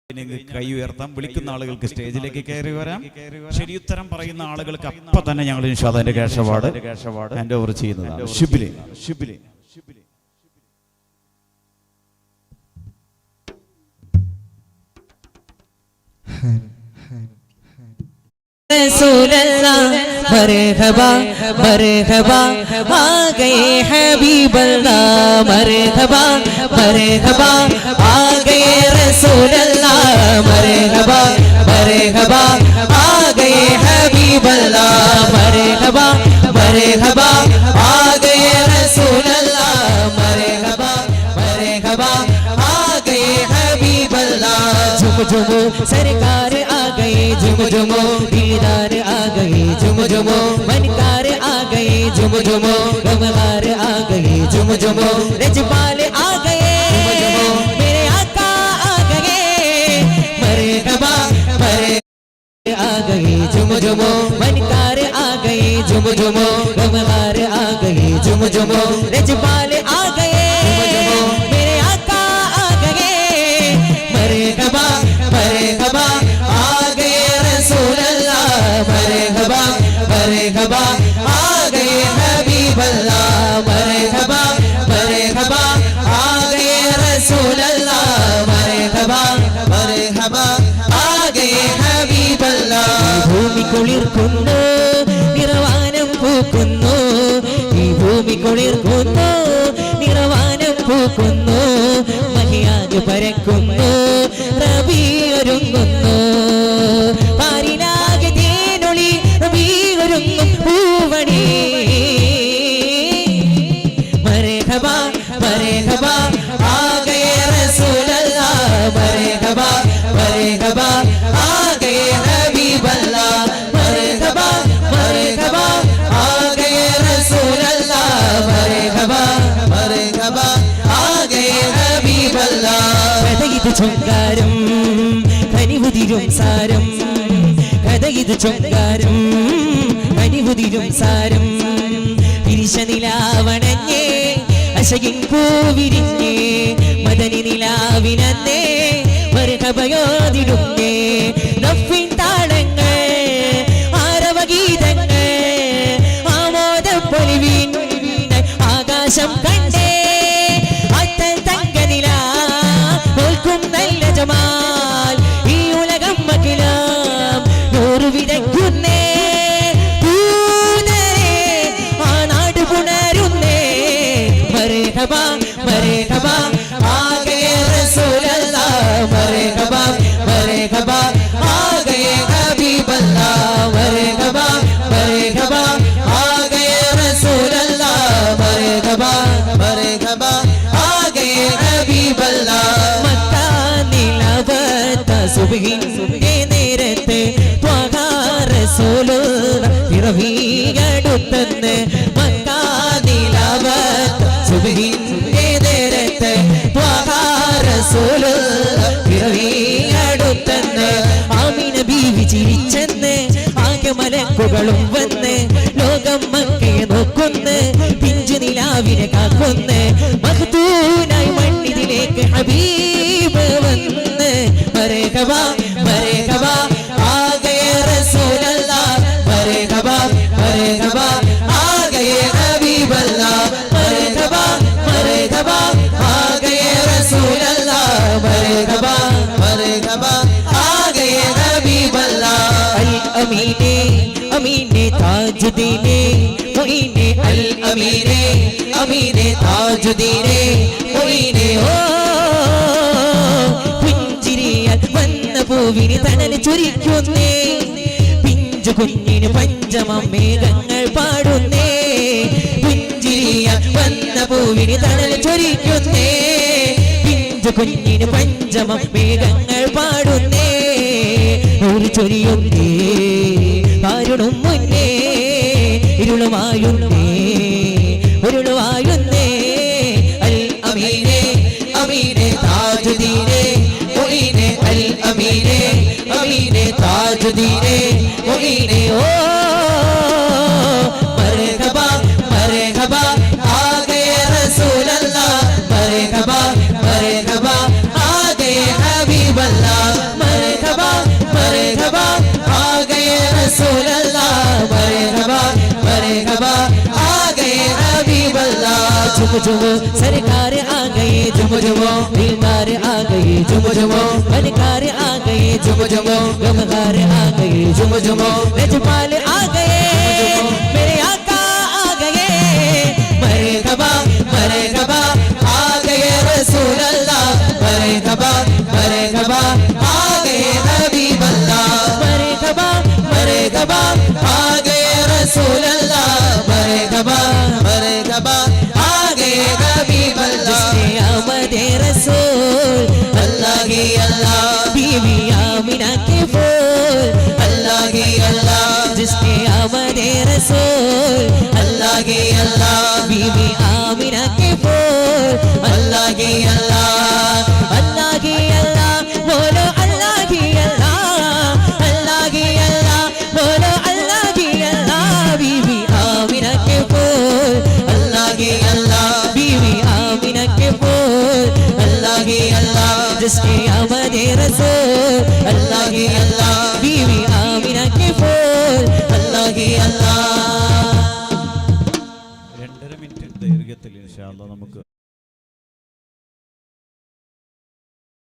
കൈ ഉയർത്താം. വിളിക്കുന്ന ആളുകൾക്ക് സ്റ്റേജിലേക്ക് കയറി വരാം. ശരിയുത്തരം പറയുന്ന ആളുകൾക്ക് അപ്പൊ തന്നെ ഞങ്ങൾ അതിന്റെ ക്യാഷ് അവാർഡ് ഹാൻഡ് ഓവർ ചെയ്യുന്നതാണ്. ഷിബിലി मरहबा मरहबा आ गए हबीब अल्लाह मरहबा मरहबा आ गए रसूल अल्लाह मरहबा मरहबा आ गए हबीब अल्लाह मरहबा मरहबा आ गए रसूल अल्लाह मरहबा मरहबा आ गए हबीब अल्लाह झुम झुमो सरकार आ गए झुम झुमो दीदार आ गए झुम झुमो बनकार आ गए झुम झुमो गमगार आ गए झुम झुमो रजपाल आ गए मेरे आका आ गए मरहबा मरहबा आ गए झुम झुमो बनकार आ गए झुम झुमो गमगार आ गए झुम झुमो रजपाल आ गए मेरे आका आ गए मरहबा मरहबा आ गए रसूल अल्लाह मरहबा मरहबा आ गए हबीब अल्लाह मरहबा मरहबा आ गए रसूल अल्लाह मरहबा मरहबा आ गए हबीब अल्लाह भूमि കുളിർക്കുന്നു നിറവാനം പൂക്കുന്നു ഈ ഭൂമി കുളിർക്കുന്നു നിറവാനം പൂക്കുന്നു മഹിയാഗ് പരക്കുന്നു റബീ ഒരുങ്ങുന്നു പാരിനാകെ തേനൊളി റബീ ഒരുങ്ങും പൂവണി മർഹബാ മർഹബാ ആ ഗയേ റസൂൽ അല്ലാഹ് മർഹബാ മർഹബാ ആ ഗയേ ഹബീബ് അല്ലാഹ് മർഹബാ മർഹബാ ആ ഗയേ റസൂൽ അല്ലാഹ് മർഹബാ മർഹബാ ആ ഗയേ ഹബീബ് അല്ലാഹ് കഥയിത് ചൊങ്കാരം കനിവുതിരും സാരം കഥയിത് ചൊങ്കാരം കനിവുതിരും സാരം തിരിശനിലാവണഞ്ഞേ അശകിൻ പൂവിരിഞ്ഞേ മദനി നിലാവിനന്നേ മർഹബയോതിടുന്നേ നഫ്വിൻ താളങ്ങൾ ആരവഗീതങ്ങൾ ആമോദപ്പൊലിവിൻ ആകാശം കണ്ടേ അത്തൽ തങ്കനില നോൽക്കും നല്ല ജമാൽ ഈ ഉലകം മകിലാം നൂറു വിതയ്ക്കുന്നേ പൂനരേ ആ നാട് പുണരുന്നേ മർഹബാ മർഹബാ ആ ഗയേ റസൂൽ അല്ലാഹ് മർഹബാ മർഹബാ ആ ഗയേ ഹബീബ് അല്ലാഹ് മർഹബാ മർഹബാ ആ ഗയേ റസൂൽ അല്ലാഹ് മർഹബാ മർഹബാ ആ ഗയേ ഹബീബ് അല്ലാഹ് മക്ക നിലവത്ത സുബ്ഹിന്റെ നേരത്തെ ത്വഹ റസൂലുള്ളാഹ് പിറവിയടുത്തെന്ന് മക്ക നിലവത്ത സുബ്ഹിന്റെ നേരത്തെ ത്വഹ റസൂലുള്ളാഹ് പിറവിയടുത്തെന്ന് ആമിന ബീവി ചിരിച്ചെന്ന് ആകെ മലക്കുകളും വന്ന് ലോകം മക്കയെ നോക്കുന്ന് പിഞ്ചു നിലാവിനെ കാക്കുന്ന് മഖ്തൂനായി മണ്ണിതിലേക്ക് ഹബീബ് വന്ന് മർഹബാ മർഹബാ ആ ഗയേ റസൂൽ അല്ലാഹ് മർഹബാ മർഹബാ ആ ഗയേ ഹബീബ് അല്ലാഹ് മർഹബാ മർഹബാ ആ ഗയേ റസൂൽ അല്ലാഹ് മർഹബാ മർഹബാ ആ ഗയേ ഹബീബ് അല്ലാഹ് അൽ അമീനെ അമീനെ താജുദ്ദീനെ മുഈനെ അൽ അമീനെ അമീനെ താജുദ്ദീനെ മുഈനെ ഓ പുഞ്ചിരിയാൽ വന്ന പൂവിന് തണൽ ചൊരിക്കുന്നേ പിഞ്ചു കുഞ്ഞിന് പഞ്ചമം മേഘങ്ങൾ പാടുന്നേ പുഞ്ചിരിയാൽ വന്ന പൂവിന് തണൽ ചൊരിക്കുന്നേ പിഞ്ചു കുഞ്ഞിന് പഞ്ചമം മേഘങ്ങൾ പാടുന്നേ ഒരു ചൊരിയുന്നേ കാരുണും മുന്നേ ഇരുളുമായുന്നേ ഒരുളുവായുന്നേ അൽ അമീനെ അമീനെ താജുദ്ദീനെ മുഈനെ അൽ അമീനെ അമീനെ താജുദ്ദീനെ മുഈനെ ഓ മർഹബാ മർഹബാ ആ ഗയേ റസൂൽ അല്ലാഹ് മർഹബാ മർഹബാ ആ ഗയേ ഹബീബ് അല്ലാഹ് झुम झुम सरकार आ गए झुम झुम दिलदार आ गए झुम झुम फनकार आ गए झुम झुम गमगार आ गए झुम झुम रजपाल आ गए मेरे आका आ गए मरहबा मरहबा आ गए रसूल अल्लाह मरहबा मरहबा आ गए हबीब अल्लाह मरहबा मरहबा आ गए रसूल अल्लाह मरहबा मरहबा आ गए हबीब अल्लाह आमद रसूल अल्लाह की अल्लाह बीवी आमिना के फूल अल्लाह की अल्लाह जिसके आमद रसूल अल्लाह की अल्लाह बीवी आमिना के फूल अल्लाह की अल्लाह बोलो अल्लाह की अल्लाह बोलो अल्लाह की अल्लाह बीवी आमिना के फूल अल्लाह की अल्लाह बीवी आमिना के फूल अल्लाह की अल्लाह जिसके आमद रसूल अल्लाह की अल्लाह बीवी आमिना के फूल अल्लाह की अल्लाह 2.5 മിനിറ്റ് ദൈർഘ്യത്തിൽ ഇൻഷാ അല്ലാഹ് നമുക്ക്